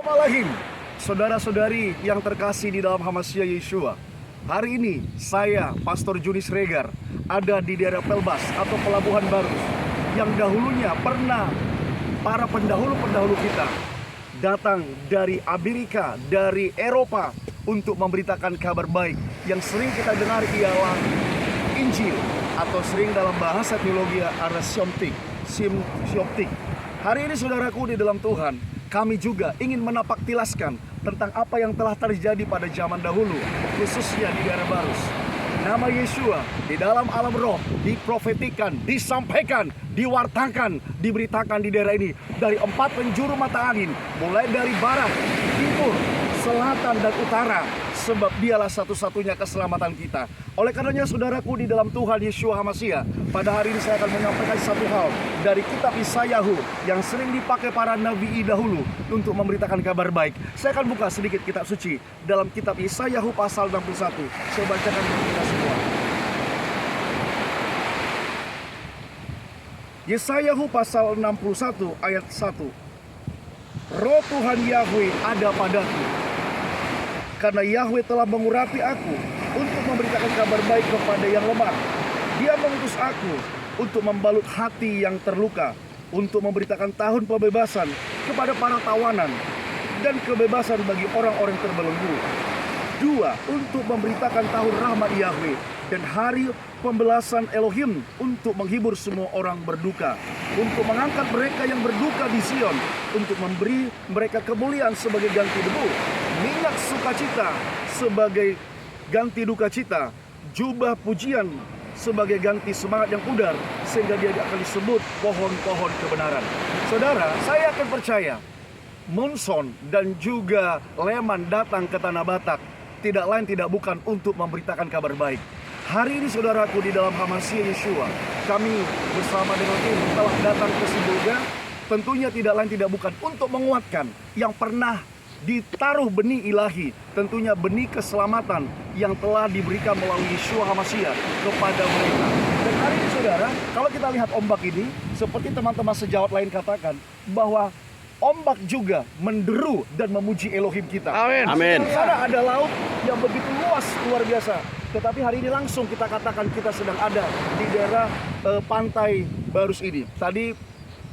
Assalamualaikum, saudara-saudari yang terkasih di dalam Hamasiah Yeshua. Hari ini saya, Pastor Junis Regar, ada di daerah Pelbas atau Pelabuhan Baru, yang dahulunya pernah para pendahulu-pendahulu kita datang dari Amerika, dari Eropa untuk memberitakan kabar baik. Yang sering kita dengar ialah Injil, atau sering dalam bahasa teologi ada sioptik. Hari ini saudaraku di dalam Tuhan, kami juga ingin menapaktilaskan tentang apa yang telah terjadi pada zaman dahulu, khususnya di daerah Barus. Nama Yeshua di dalam alam roh diprofetikan, disampaikan, diwartakan, diberitakan di daerah ini dari 4 penjuru mata angin, mulai dari barat, timur, selatan, dan utara. Sebab dialah satu-satunya keselamatan kita. Oleh karenanya saudaraku di dalam Tuhan Yeshua Hamasiah, pada hari ini saya akan menyampaikan satu hal dari kitab Yeshayahu yang sering dipakai para nabi dahulu untuk memberitakan kabar baik. Saya akan buka sedikit kitab suci dalam kitab Yeshayahu pasal 61. Saya bacakan untuk kita semua. Yeshayahu pasal 61 ayat 1. Roh Tuhan Yahweh ada padaku, karena Yahweh telah mengurapi aku untuk memberitakan kabar baik kepada yang lemah. Dia mengutus aku untuk membalut hati yang terluka, untuk memberitakan tahun pembebasan kepada para tawanan, dan kebebasan bagi orang-orang terbelenggu. 2. Untuk memberitakan tahun rahmat Yahweh dan hari pembelasan Elohim, untuk menghibur semua orang berduka, untuk mengangkat mereka yang berduka di Sion, untuk memberi mereka kemuliaan sebagai ganti debu, minyak sukacita sebagai ganti duka cita, jubah pujian sebagai ganti semangat yang pudar, sehingga dia akan disebut pohon-pohon kebenaran. Saudara, saya akan percaya Monson dan juga Leman datang ke Tanah Batak tidak lain tidak bukan untuk memberitakan kabar baik. Hari ini saudaraku di dalam Hamasiah Yeshua, kami bersama dengan tim telah datang ke Sibolga, tentunya tidak lain tidak bukan untuk menguatkan yang pernah ditaruh benih ilahi, tentunya benih keselamatan yang telah diberikan melalui Yeshua Hamasiah kepada mereka. Dan hari ini saudara, kalau kita lihat ombak ini, seperti teman-teman sejawat lain katakan, bahwa ombak juga menderu dan memuji Elohim kita. Amin. Amin. Di sana ada laut yang begitu luas, luar biasa. Tetapi hari ini langsung kita katakan kita sedang ada di daerah pantai Barus ini. Tadi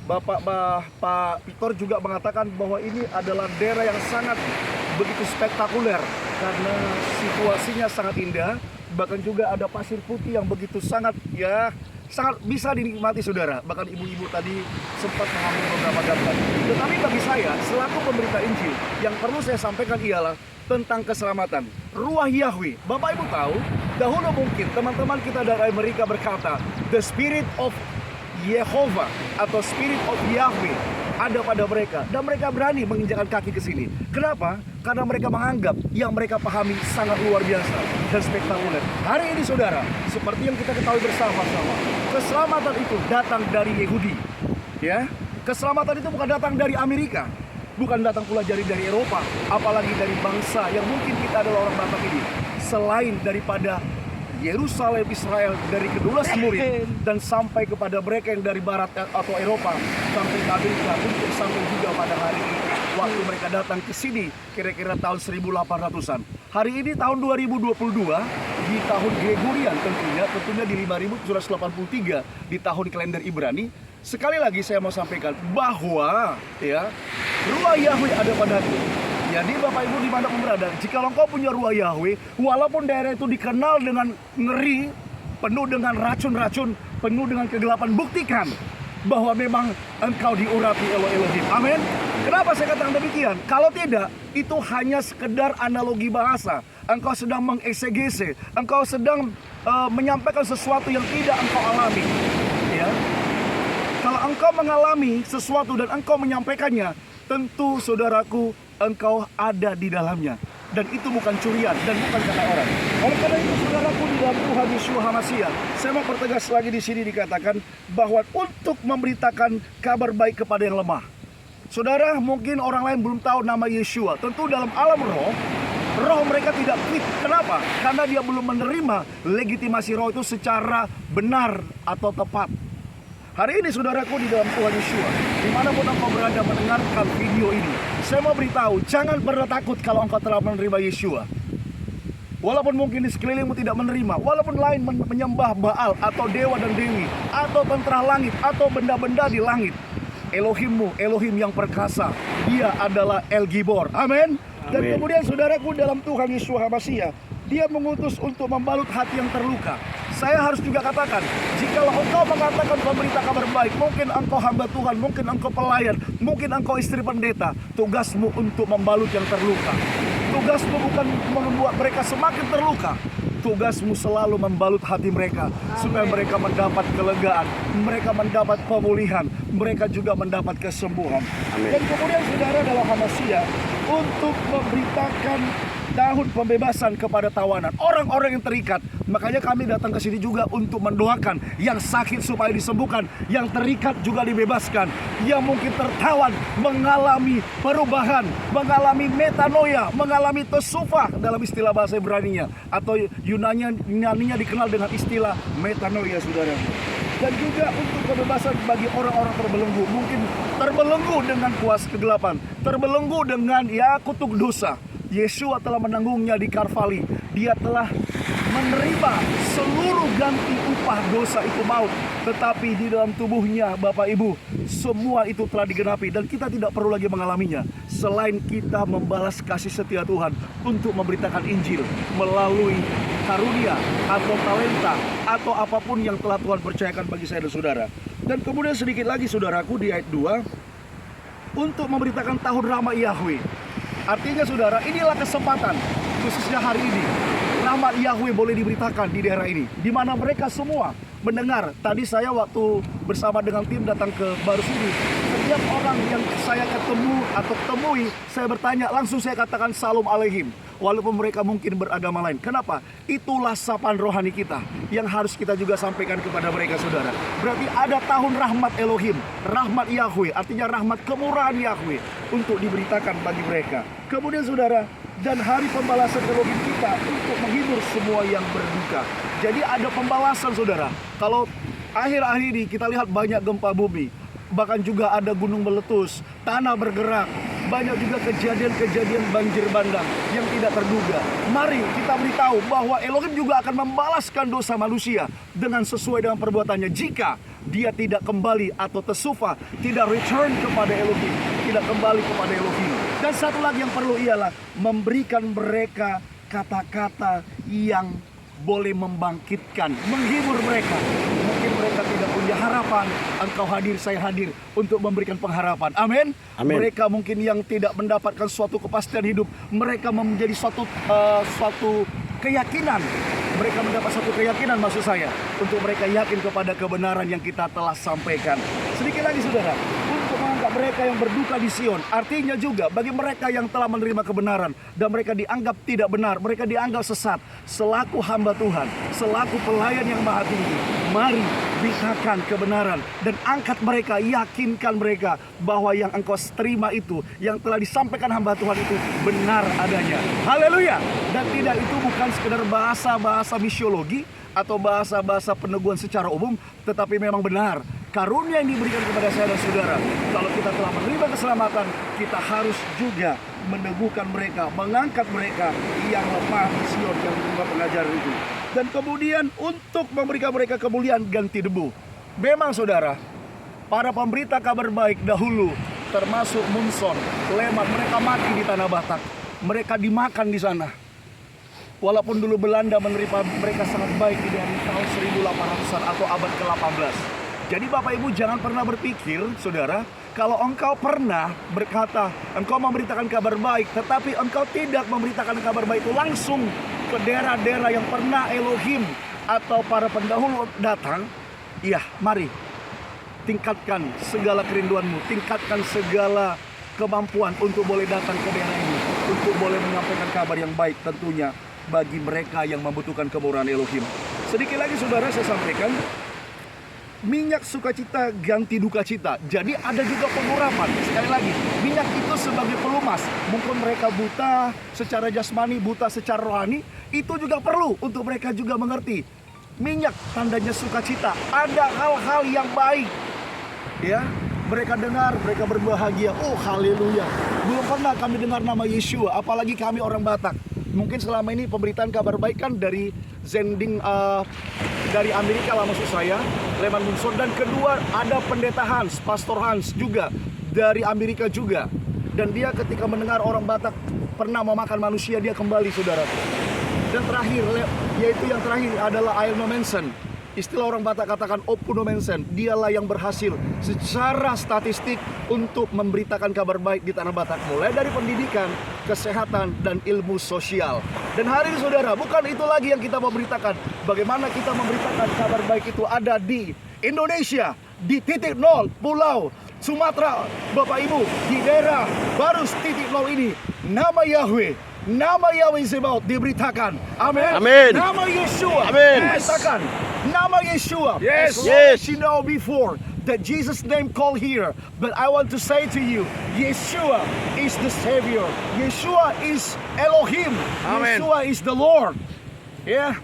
Pak Victor juga mengatakan bahwa ini adalah daerah yang sangat begitu spektakuler karena situasinya sangat indah. Bahkan juga ada pasir putih yang begitu sangat bisa dinikmati saudara. Bahkan ibu-ibu tadi sempat mengambil beberapa gambar. Tetapi bagi saya selaku pemberita Injil, yang perlu saya sampaikan ialah tentang keselamatan. Ruah Yahweh. Bapak Ibu tahu, dahulu mungkin teman-teman kita dari Amerika berkata, the spirit of Yehovah atau Spirit of Yahweh ada pada mereka, dan mereka berani menginjakkan kaki ke sini. Kenapa? Karena mereka menganggap yang mereka pahami sangat luar biasa dan spektakuler. Hari ini saudara, seperti yang kita ketahui bersama-sama, keselamatan itu datang dari Yehudi. Ya, keselamatan itu bukan datang dari Amerika, bukan datang pula dari Eropa, apalagi dari bangsa yang mungkin kita adalah orang Batak ini. Selain daripada Yerusalem, Israel, dari kedua murid dan sampai kepada mereka yang dari barat atau Eropa sampai ke Amerika, untuk sampai juga pada hari ini waktu mereka datang ke sini kira-kira tahun 1800-an. Hari ini tahun 2022 di tahun Gregorian tentunya di 5783 di tahun kalender Ibrani. Sekali lagi saya mau sampaikan bahwa ruah Yahweh ada padaku. Jadi Bapak Ibu dimanapun berada, jika engkau punya ruah Yahweh, walaupun daerah itu dikenal dengan ngeri, penuh dengan racun-racun, penuh dengan kegelapan, buktikan bahwa memang engkau diurapi oleh Elohim. Amin. Kenapa saya katakan demikian? Kalau tidak, itu hanya sekedar analogi bahasa. Engkau sedang mengeksegese, engkau sedang menyampaikan sesuatu yang tidak engkau alami. Ya. Kalau engkau mengalami sesuatu dan engkau menyampaikannya, tentu saudaraku, engkau ada di dalamnya. Dan itu bukan curian dan bukan kata orang. Oleh karena itu saudaraku di dalam Tuhan Yeshua Hamasiah, saya mau pertegas lagi di sini dikatakan bahwa untuk memberitakan kabar baik kepada yang lemah. Saudara, mungkin orang lain belum tahu nama Yeshua. Tentu dalam alam roh mereka tidak fit. Kenapa? Karena dia belum menerima legitimasi roh itu secara benar atau tepat. Hari ini saudaraku di dalam Tuhan Yeshua, dimanapun engkau berada mendengarkan video ini, saya mau beritahu, jangan pernah takut kalau engkau telah menerima Yeshua. Walaupun mungkin di sekelilingmu tidak menerima, walaupun lain menyembah Baal atau dewa dan dewi, atau tentara langit, atau benda-benda di langit, Elohimmu, Elohim yang perkasa, dia adalah El Gibor. Amin. Dan kemudian saudaraku dalam Tuhan Yeshua HaMashiach, dia mengutus untuk membalut hati yang terluka. Saya harus juga katakan, jikalau engkau mengatakan pemberita kabar baik, mungkin engkau hamba Tuhan, mungkin engkau pelayan, mungkin engkau istri pendeta, tugasmu untuk membalut yang terluka. Tugasmu bukan membuat mereka semakin terluka. Tugasmu selalu membalut hati mereka, supaya mereka mendapat kelegaan, mereka mendapat pemulihan, mereka juga mendapat kesembuhan. Amin. Dan kemudian saudara dalam HaMashiach, untuk memberitakan tahun pembebasan kepada tawanan, orang-orang yang terikat. Makanya kami datang ke sini juga untuk mendoakan yang sakit supaya disembuhkan, yang terikat juga dibebaskan, yang mungkin tertawan mengalami perubahan, mengalami metanoia, mengalami tesufah dalam istilah bahasa Ibraninya, atau Yunaninya dikenal dengan istilah metanoia, saudara. Dan juga untuk kebebasan bagi orang-orang terbelenggu, mungkin terbelenggu dengan kuasa kegelapan, terbelenggu dengan kutuk dosa. Yeshua telah menanggungnya di Karvali. Dia telah menerima seluruh ganti upah dosa itu maut. Tetapi di dalam tubuhnya, Bapak Ibu, semua itu telah digenapi. Dan kita tidak perlu lagi mengalaminya, selain kita membalas kasih setia Tuhan untuk memberitakan Injil melalui karunia atau talenta atau apapun yang telah Tuhan percayakan bagi saya dan saudara. Dan kemudian sedikit lagi saudaraku di ayat 2, untuk memberitakan tahun Rahmat Yahweh. Artinya saudara, inilah kesempatan, khususnya hari ini, rahmat Yahweh boleh diberitakan di daerah ini, di mana mereka semua mendengar. Tadi saya waktu bersama dengan tim datang ke Baru Sini, setiap orang yang saya ketemu atau temui, saya bertanya, langsung saya katakan Salam Aleihim. Walaupun mereka mungkin beragama lain. Kenapa? Itulah sapaan rohani kita yang harus kita juga sampaikan kepada mereka, saudara. Berarti ada tahun rahmat Elohim, rahmat Yahweh, artinya rahmat kemurahan Yahweh untuk diberitakan bagi mereka. Kemudian saudara, dan hari pembalasan Elohim kita untuk menghibur semua yang berduka. Jadi ada pembalasan, saudara. Kalau akhir-akhir ini kita lihat banyak gempa bumi, bahkan juga ada gunung meletus, tanah bergerak, banyak juga kejadian-kejadian banjir bandang yang tidak terduga. Mari kita beritahu bahwa Elohim juga akan membalaskan dosa manusia dengan sesuai dengan perbuatannya jika dia tidak kembali atau tesufa, tidak return kepada Elohim, tidak kembali kepada Elohim. Dan satu lagi yang perlu ialah memberikan mereka kata-kata yang boleh membangkitkan, menghibur mereka. Mungkin mereka tidak punya harapan, engkau hadir, saya hadir untuk memberikan pengharapan. Amin. Mereka mungkin yang tidak mendapatkan suatu kepastian hidup, mereka menjadi suatu keyakinan. Mereka mendapat satu keyakinan, maksud saya, untuk mereka yakin kepada kebenaran yang kita telah sampaikan. Sedikit lagi saudara, untuk mengangkat mereka yang berduka di Sion, artinya juga bagi mereka yang telah menerima kebenaran dan mereka dianggap tidak benar, mereka dianggap sesat, selaku hamba Tuhan, selaku pelayan yang maha tinggi, mari beritakan kebenaran dan angkat mereka, yakinkan mereka bahwa yang engkau terima itu, yang telah disampaikan hamba Tuhan itu benar adanya. Haleluya. Dan tidak, itu bukan sekedar bahasa-bahasa misiologi atau bahasa-bahasa peneguhan secara umum, tetapi memang benar. Karunia yang diberikan kepada saya dan saudara, kalau kita telah menerima keselamatan, kita harus juga meneguhkan mereka, mengangkat mereka yang lemah di Sion, yang menerima pengajaran itu. Dan kemudian untuk memberikan mereka kemuliaan ganti debu. Memang saudara, para pemberita kabar baik dahulu, termasuk Munson, Leman, mereka mati di Tanah Batak. Mereka dimakan di sana. Walaupun dulu Belanda menerima mereka sangat baik di tahun 1800-an atau abad ke-18. Jadi Bapak Ibu jangan pernah berpikir, saudara, kalau engkau pernah berkata, engkau memberitakan kabar baik, tetapi engkau tidak memberitakan kabar baik itu langsung ke daerah-daerah yang pernah Elohim atau para pendahulu datang. Iya, mari tingkatkan segala kerinduanmu, tingkatkan segala kemampuan untuk boleh datang ke daerah ini, untuk boleh menyampaikan kabar yang baik tentunya bagi mereka yang membutuhkan kemurahan Elohim. Sedikit lagi saudara saya sampaikan, minyak sukacita ganti duka cita. Jadi ada juga pengurapan. Sekali lagi, minyak itu sebagai pelumas. Mungkin mereka buta secara jasmani, buta secara rohani, itu juga perlu untuk mereka juga mengerti. Minyak tandanya sukacita. Ada hal-hal yang baik ya, mereka dengar, mereka berbahagia. Oh, haleluya. Belum pernah kami dengar nama Yeshua, apalagi kami orang Batak. Mungkin selama ini pemberitaan kabar baik kan dari Zending, dari Amerika lah maksud saya, Leman Munsor. Dan kedua ada pendeta Hans, Pastor Hans juga dari Amerika juga. Dan dia ketika mendengar orang Batak pernah memakan manusia, dia kembali, saudara. Dan terakhir, yaitu yang terakhir adalah Ailno Mensen. Istilah orang Batak katakan Opuno Mensen. Dialah yang berhasil secara statistik untuk memberitakan kabar baik di tanah Batak. Mulai dari pendidikan, kesehatan, dan ilmu sosial. Dan hari ini saudara, bukan itu lagi yang kita memberitakan. Bagaimana kita memberitakan kabar baik itu ada di Indonesia, di titik nol Pulau Sumatera, Bapak Ibu, di daerah Barus titik nol ini. Nama Yahweh Zebaot diberitakan. Amin. Amin. Nama Yeshua diberitakan. Nama Yeshua. Yes. As long as you know before that Jesus' name called here, but I want to say to you, Yeshua is the Savior. Yeshua is Elohim. Amen. Yeshua is the Lord. Yeah.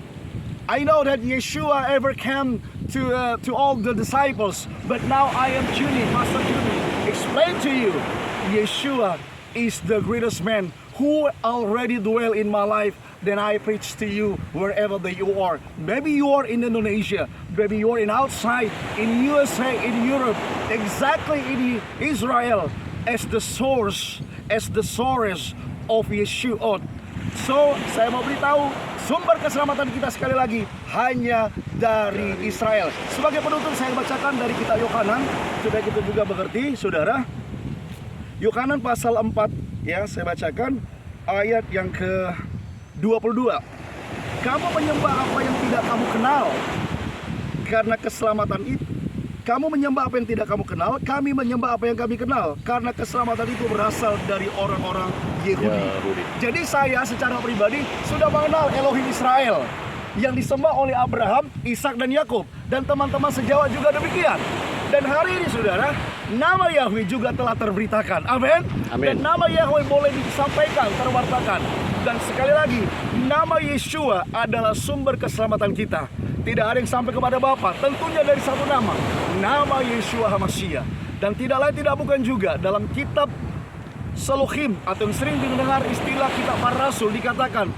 I know that Yeshua ever came to all the disciples, but now I am Pastor Juni, explain to you, Yeshua is the greatest man who already dwell in my life. Then I preach to you wherever that you are. Maybe you are in Indonesia, maybe you are in outside, in USA, in Europe, exactly in Israel, as the source of Yeshua. So, saya mau beritahu, sumber keselamatan kita sekali lagi hanya dari Israel. Sebagai penutup saya bacakan dari kitab Yohanan, supaya kita juga mengerti, saudara. Yohanan pasal 4, ya, saya bacakan ayat yang ke-22. Kamu menyembah apa yang tidak kamu kenal, karena keselamatan itu. Kamu menyembah apa yang tidak kamu kenal, kami menyembah apa yang kami kenal, karena keselamatan itu berasal dari orang-orang Yahudi. Jadi saya secara pribadi sudah mengenal Elohim Israel yang disembah oleh Abraham, Ishak, dan Yakub, dan teman-teman sejawat juga demikian. Dan hari ini saudara, nama Yahweh juga telah terberitakan. Amin. Dan nama Yahweh boleh disampaikan, terwartakan. Dan sekali lagi, nama Yeshua adalah sumber keselamatan kita. Tidak ada yang sampai kepada Bapa, tentunya dari satu nama, nama Yeshua HaMashiach. Dan tidak lain tidak bukan juga dalam kitab Selohim, atau yang sering didengar istilah kitab para rasul, dikatakan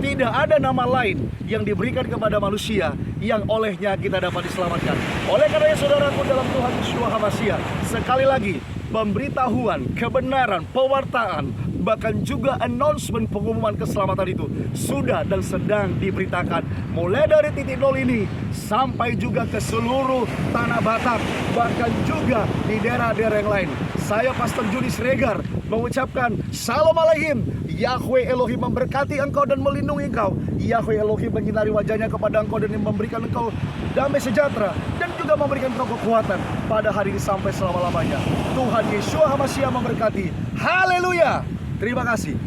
tidak ada nama lain yang diberikan kepada manusia yang olehnya kita dapat diselamatkan. Oleh karena saudaraku dalam Tuhan Yeshua HaMashiach, sekali lagi pemberitahuan, kebenaran, pewartaan, bahkan juga announcement pengumuman keselamatan itu sudah dan sedang diberitakan mulai dari titik nol ini sampai juga ke seluruh tanah Batak, bahkan juga di daerah-daerah yang lain. Saya Pastor Juni Sregar mengucapkan Shalom Aleihim. Yahweh Elohim memberkati engkau dan melindungi engkau. Yahweh Elohim menyinari wajahnya kepada engkau dan memberikan engkau damai sejahtera, dan juga memberikan engkau kekuatan pada hari ini sampai selama-lamanya. Tuhan Yeshua HaMashiach memberkati. Haleluya. Terima kasih.